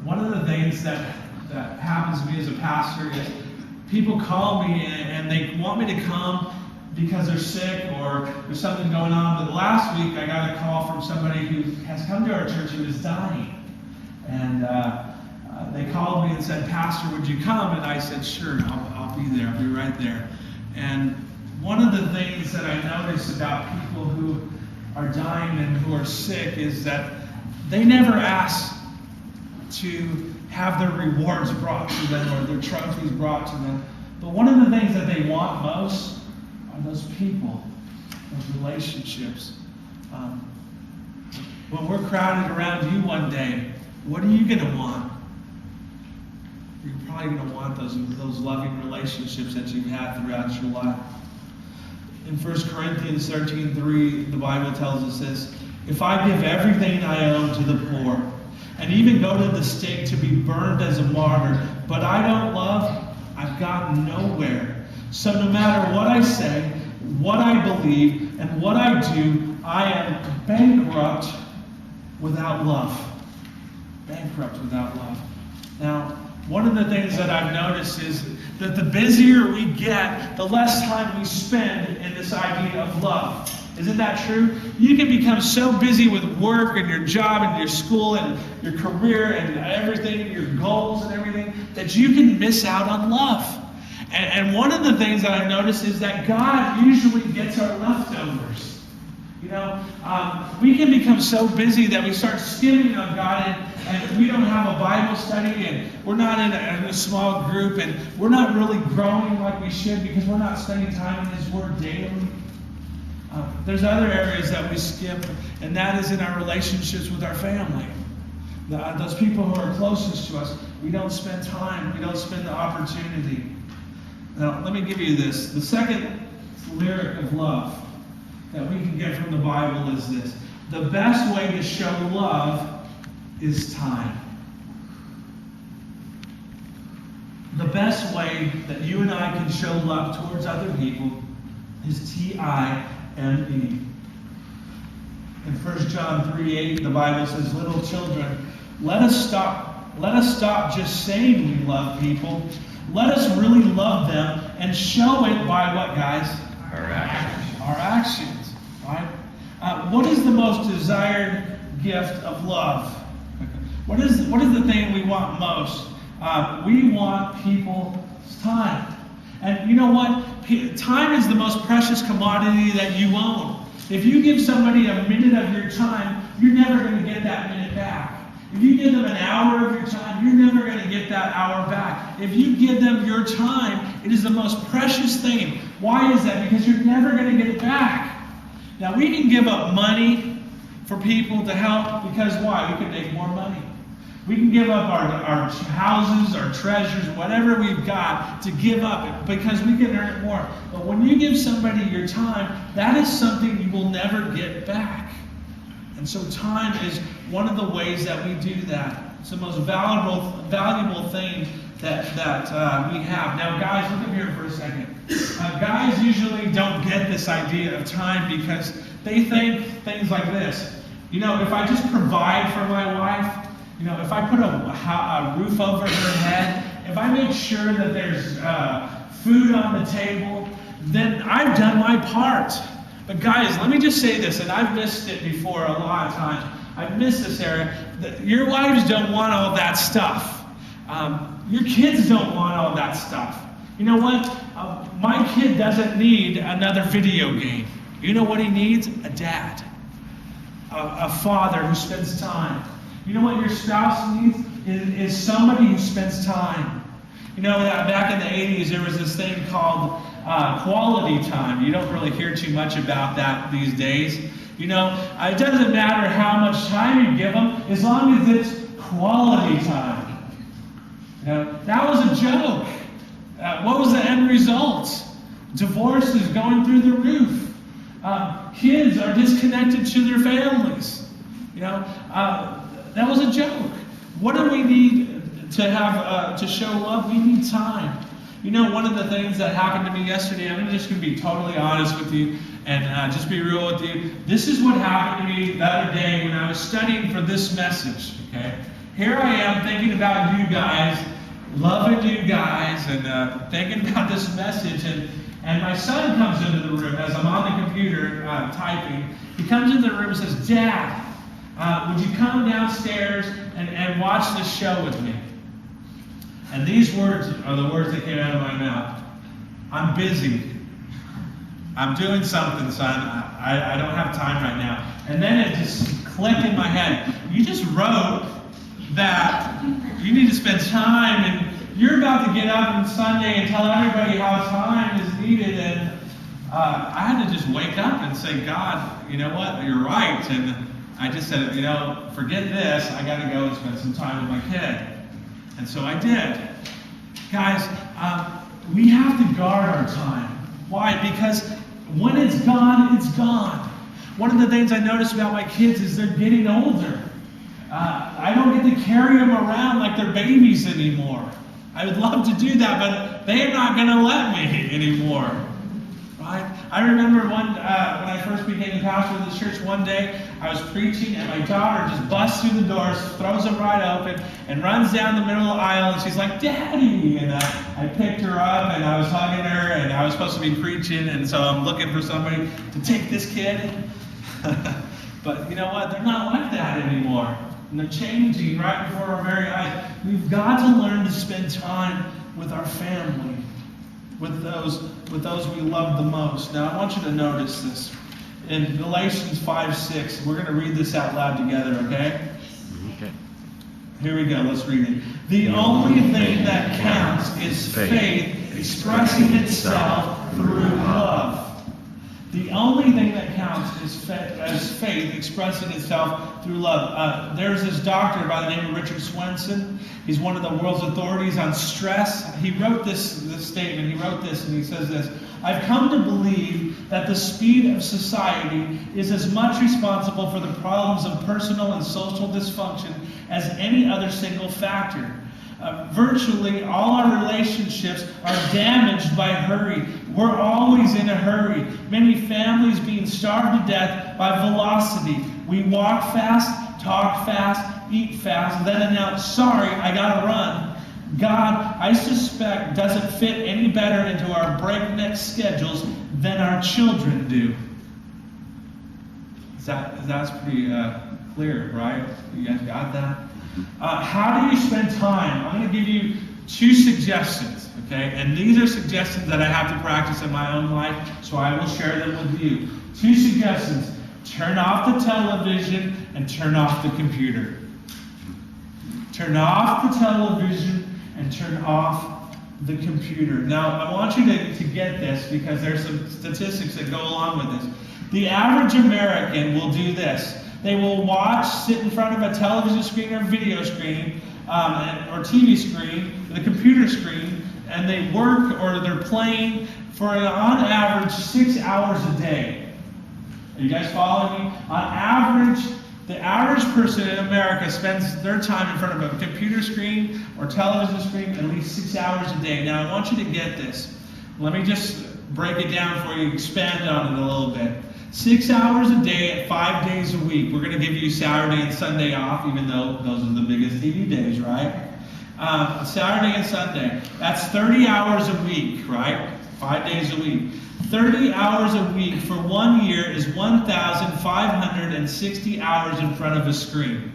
one of the things that happens to me as a pastor is people call me and they want me to come because they're sick or there's something going on. But last week I got a call from somebody who has come to our church who is dying. And they called me and said, "Pastor, would you come?" And I said, "Sure, I'll be there. I'll be right there." And one of the things that I notice about people who are dying and who are sick is that they never ask to have their rewards brought to them or their trophies brought to them. But one of the things that they want most are those people, those relationships. When we're crowded around you one day, what are you going to want? You're probably going to want those loving relationships that you've had throughout your life. In 1 Corinthians 13:3, the Bible tells us this: "If I give everything I own to the poor, and even go to the stake to be burned as a martyr, but I don't love, I've gotten nowhere. So no matter what I say, what I believe, and what I do, I am bankrupt without love." Bankrupt without love. Now, one of the things that I've noticed is that the busier we get, the less time we spend in this idea of love. Isn't that true? You can become so busy with work and your job and your school and your career and everything, your goals and everything, that you can miss out on love. And one of the things that I've noticed is that God usually gets our leftovers. You know, we can become so busy that we start skimming on God and we don't have a Bible study and we're not in a small group and we're not really growing like we should because we're not spending time in His Word daily. There's other areas that we skip, and that is in our relationships with our family. Those people who are closest to us, we don't spend time, we don't spend the opportunity. Now, let me give you this. The second lyric of love that we can get from the Bible is this: the best way to show love is time. The best way that you and I can show love towards other people is time. In 1 John 3:8, the Bible says, "Little children, let us stop just saying we love people. Let us really love them and show it by what, guys? Our actions." Our actions, right? What is the most desired gift of love? What is the thing we want most? We want people's time. And you know what? Time is the most precious commodity that you own. If you give somebody a minute of your time, you're never going to get that minute back. If you give them an hour of your time, you're never going to get that hour back. If you give them your time, it is the most precious thing. Why is that? Because you're never going to get it back. Now, we can give up money for people to help because why? We can make more money. We can give up our houses, our treasures, whatever we've got to give up because we can earn it more. But when you give somebody your time, that is something you will never get back. And so time is one of the ways that we do that. It's the most valuable thing that we have. Now, guys, look up here for a second. Guys usually don't get this idea of time because they think things like this. You know, if I just provide for my wife, you know, if I put a roof over her head, if I make sure that there's food on the table, then I've done my part. But guys, let me just say this, and I've missed it before a lot of times. I've missed this area. Your wives don't want all that stuff. Your kids don't want all that stuff. You know what? My kid doesn't need another video game. You know what he needs? A dad. A father who spends time. You know what your spouse needs? Is somebody who spends time. You know, back in the 80s, there was this thing called quality time. You don't really hear too much about that these days. You know, it doesn't matter how much time you give them, as long as it's quality time. You know, that was a joke. What was the end result? Divorce is going through the roof. Kids are disconnected to their families. You know, that was a joke. What do we need to have to show love? We need time. You know, one of the things that happened to me yesterday, I'm just going to be totally honest with you and just be real with you. This is what happened to me the other day when I was studying for this message, okay? here I am thinking about you guys, loving you guys, and thinking about this message, and my son comes into the room as I'm on the computer typing. He comes into the room and says, Dad, would you come downstairs and watch this show with me? And these words are the words that came out of my mouth. I'm busy. I'm doing something, son. I don't have time right now. And then it just clicked in my head. You just wrote that you need to spend time, and you're about to get up on Sunday and tell everybody how time is needed. And I had to just wake up and say, God, you know what? You're right. And I just said, forget this. I got to go and spend some time with my kid. And so I did. Guys, we have to guard our time. Why? Because when it's gone, it's gone. One of the things I notice about my kids is they're getting older. I don't get to carry them around like they're babies anymore. I would love to do that, but they're not going to let me anymore. Right? I remember when I first became the pastor of the church, one day I was preaching and my daughter just busts through the doors, throws them right open, and runs down the middle of the aisle, and she's like, Daddy! And I picked her up and I was hugging her, and I was supposed to be preaching, and so I'm looking for somebody to take this kid. But you know what? They're not like that anymore. And they're changing right before our very eyes. We've got to learn to spend time with our family, with those we love the most. Now, I want you to notice this. In Galatians 5:6, we're going to read this out loud together, okay? Okay. Here we go. Let's read it. The only thing that counts is faith expressing itself through love. The only thing that counts is faith expressing itself through love. There's this doctor by the name of Richard Swenson. He's one of the world's authorities on stress. He wrote this statement. He wrote this, and he says this: I've come to believe that the speed of society is as much responsible for the problems of personal and social dysfunction as any other single factor. Virtually all our relationships are damaged by hurry. We're always in a hurry. Many families being starved to death by velocity. We walk fast, talk fast, eat fast, then announce, sorry, I gotta run. God, I suspect, doesn't fit any better into our breakneck schedules than our children do. That's pretty clear, right? You guys got that? How do you spend time? I'm going to give you 2 suggestions, okay? And these are suggestions that I have to practice in my own life, so I will share them with you. 2 suggestions. Turn off the television and turn off the computer. Turn off the television and turn off the computer. Now, I want you to get this, because there's some statistics that go along with this. The average American will do this. They will sit in front of a television screen or video screen, or TV screen, the computer screen, and they work or they're playing for on average 6 hours a day. Are you guys following me? On average, the average person in America spends their time in front of a computer screen or television screen at least 6 hours a day. Now, I want you to get this. Let me just break it down for you, expand on it a little bit. 6 hours a day at 5 days a week. We're going to give you Saturday and Sunday off, even though those are the biggest TV days, right? Saturday and Sunday. That's 30 hours a week, right? 5 days a week. 30 hours a week for 1 year is 1,560 hours in front of a screen.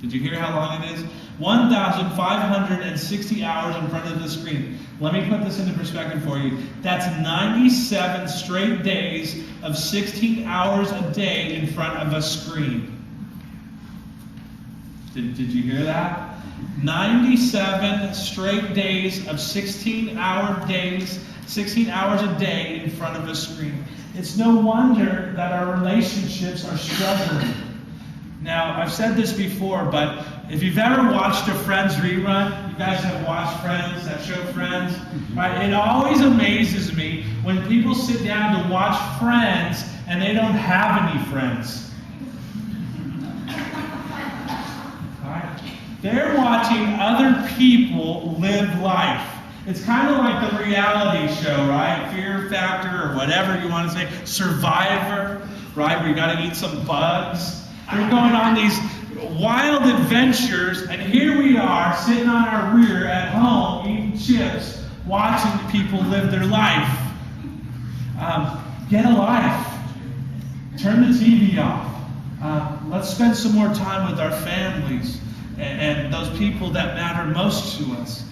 Did you hear how long it is? 1,560 hours in front of the screen. Let me put this into perspective for you. That's 97 straight days of 16 hours a day in front of a screen. Did you hear that? 97 straight days of 16 hours a day in front of a screen. It's no wonder that our relationships are struggling. Now, I've said this before, but if you've ever watched a Friends rerun, you guys have watched Friends, that show Friends, right? It always amazes me when people sit down to watch Friends and they don't have any friends. Right? They're watching other people live life. It's kind of like the reality show, right? Fear Factor, or whatever you want to say. Survivor, right? Where you got to eat some bugs. They're going on these wild adventures, and here we are sitting on our rear at home eating chips, watching people live their life. Get a life. Turn the TV off. Let's spend some more time with our families and those people that matter most to us.